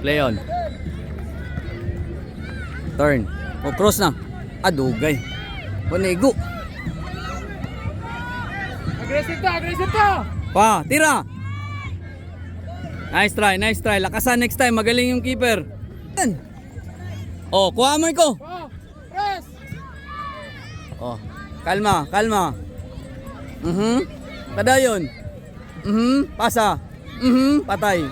Play on. Turn. O, cross na. Adugay. Panigo. Aggressive to, aggressive to. Pa, tira. Nice try, nice try. Lakasan next time. Magaling yung keeper. Oh, kuha mo ko. Oh, press. Oh, kalma, kalma. Padayon. Pasa. Patay.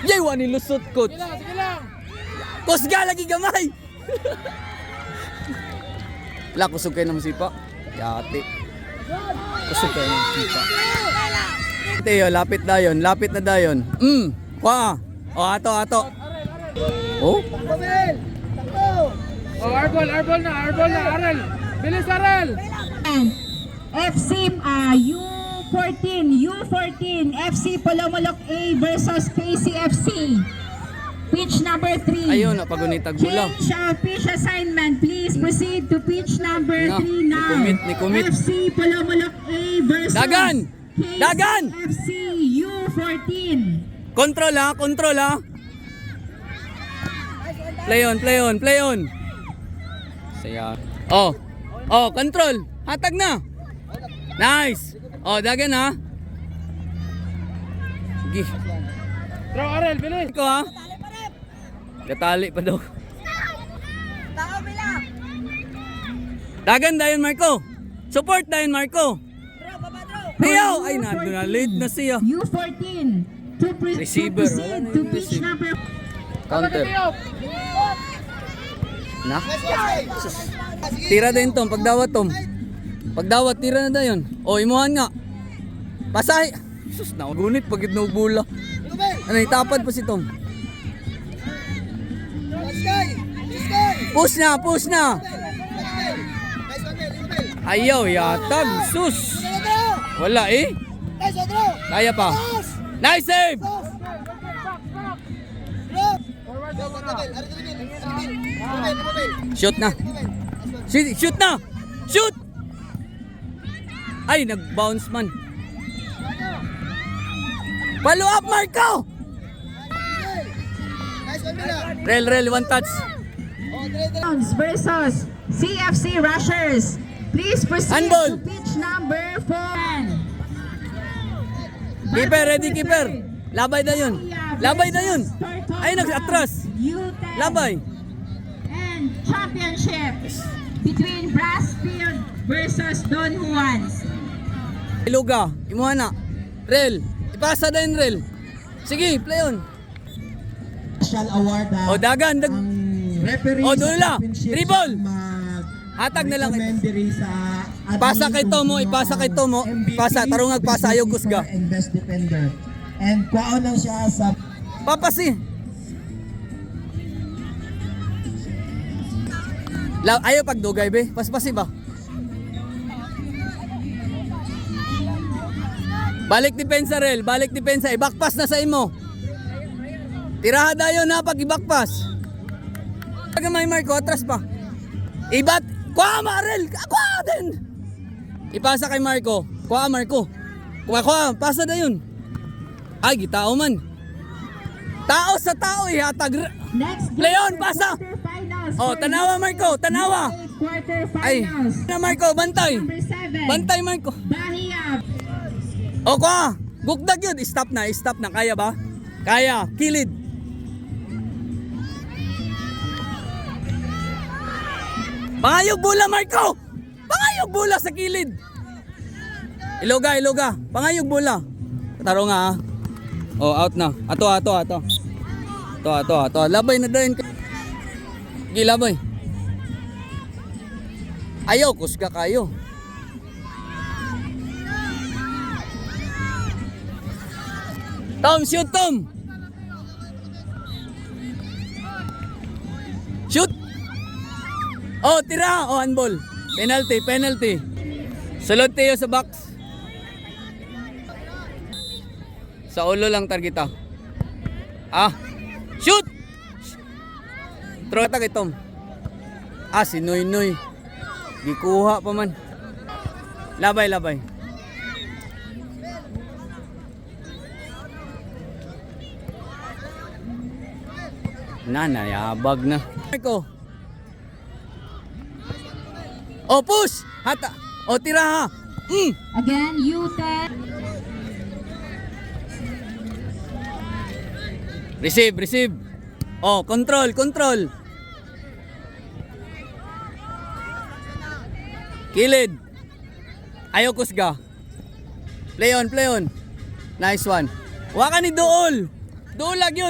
Yay, wani lusot coach. Sige lang, sige lang. Kusga lagi gamay. Wala, kusog kayo ng sipa. Yati. Kusog kayo ng sipa. Teo, lapit dayon. Lapit na dayon. Kuha. O, ato. Oh? Oh, airball na, Arel. Bilis, Arel. FC U14 FC Polomolok A versus KCFC. Pitch number 3. Ayun, napagunitag bula. Change pitch assignment. Please proceed to pitch number 3 now. Ni commit. FC Polomolok A versus Dagan! Dagan! KCFC U14. Control ha. Play on. Saya. Oh, control. Hatag na. Nice. Oh, dagan ha. Sige. Throw, Arel, bilis. Ikaw ha. Katali pa daw. Dagan dayon Marco. Support dayon Marco. Tiyaw! Ay, na-late na siya. U14 to Receiver. proceed to pitch number. Counter. Na? Sus. Tira din tom, pagdawat tom. Pagdawat, tira na dayon. O, imuhan nga. Pasay. Sus, nagunit pag itinubula. Ano, itapad pa si Tom. Push na. Ayaw, yatag. Sus. Wala eh. Kaya pa. Nice save. Shoot na. Shoot na. Shoot. Ay, nag-bounce man. Follow up, Marco. Rel, one touch. Versus CFC Rushers. Please proceed Handball. to pitch number 4. Keeper, ready keeper. Labay na yun. Ay, nag-atras. U10 Labay. and championship between Brassfield versus Don Juans. Iluga, imuha na. Rel, ipasa na yun, Rel. Sige, play on. Special award O, dagan. referee O, doon na. Dribble. Hatag na lang. Pasa kay Tomo, ipasa kay Tomo. Pasa, tarungag pasa, ayaw kusga. And best defender. And kwaon lang siya sa Papasi. Ayaw pagdugay, be. Paspasi ba? Balik depensa, Rel. Balik depensa. Ibakpas na sa imo. Tiraha dayon na pag ibakpas. Tagamay Marco, atras pa. Ibat. Kuha Marel. Kuha din. Ipasa kay Marco. Kuha Marco. Kuha. Pasa dayon. Ay, gitao man. Tao sa tao, ihatag. Next Leon, pasa. quarterfinals Oh, for tanawa Marco, tanawa. Ay, quarterfinals. na Marco, bantay. Number 7. Bantay Marco. Bahia. O kuha. Gugdag yun. Stop na. Kaya ba? Kaya. Kilid. Pangayog bula, Marco! Pangayog bula sa kilid. Iloga. Pangayog bula. Taro nga ha. Oh, out na. Ato. Labay na din. Gilabay. Ayaw, kusga kayo. Tom, shoot Tom! Shoot! Oh, tira! Oh, handball. Penalty. Sulod tayo sa box. Sa ulo lang targeta. Shoot! Throw ta kay Tom. Si Noy. Gikuha pa man. Labay. Nayabag na. Marco. O, push! Hata! O, tira ha! Again, U10. Receive. O, control. Kilid. Ayaw kusga. Play on. Nice one. Waka ni Dool. Dool lang yun.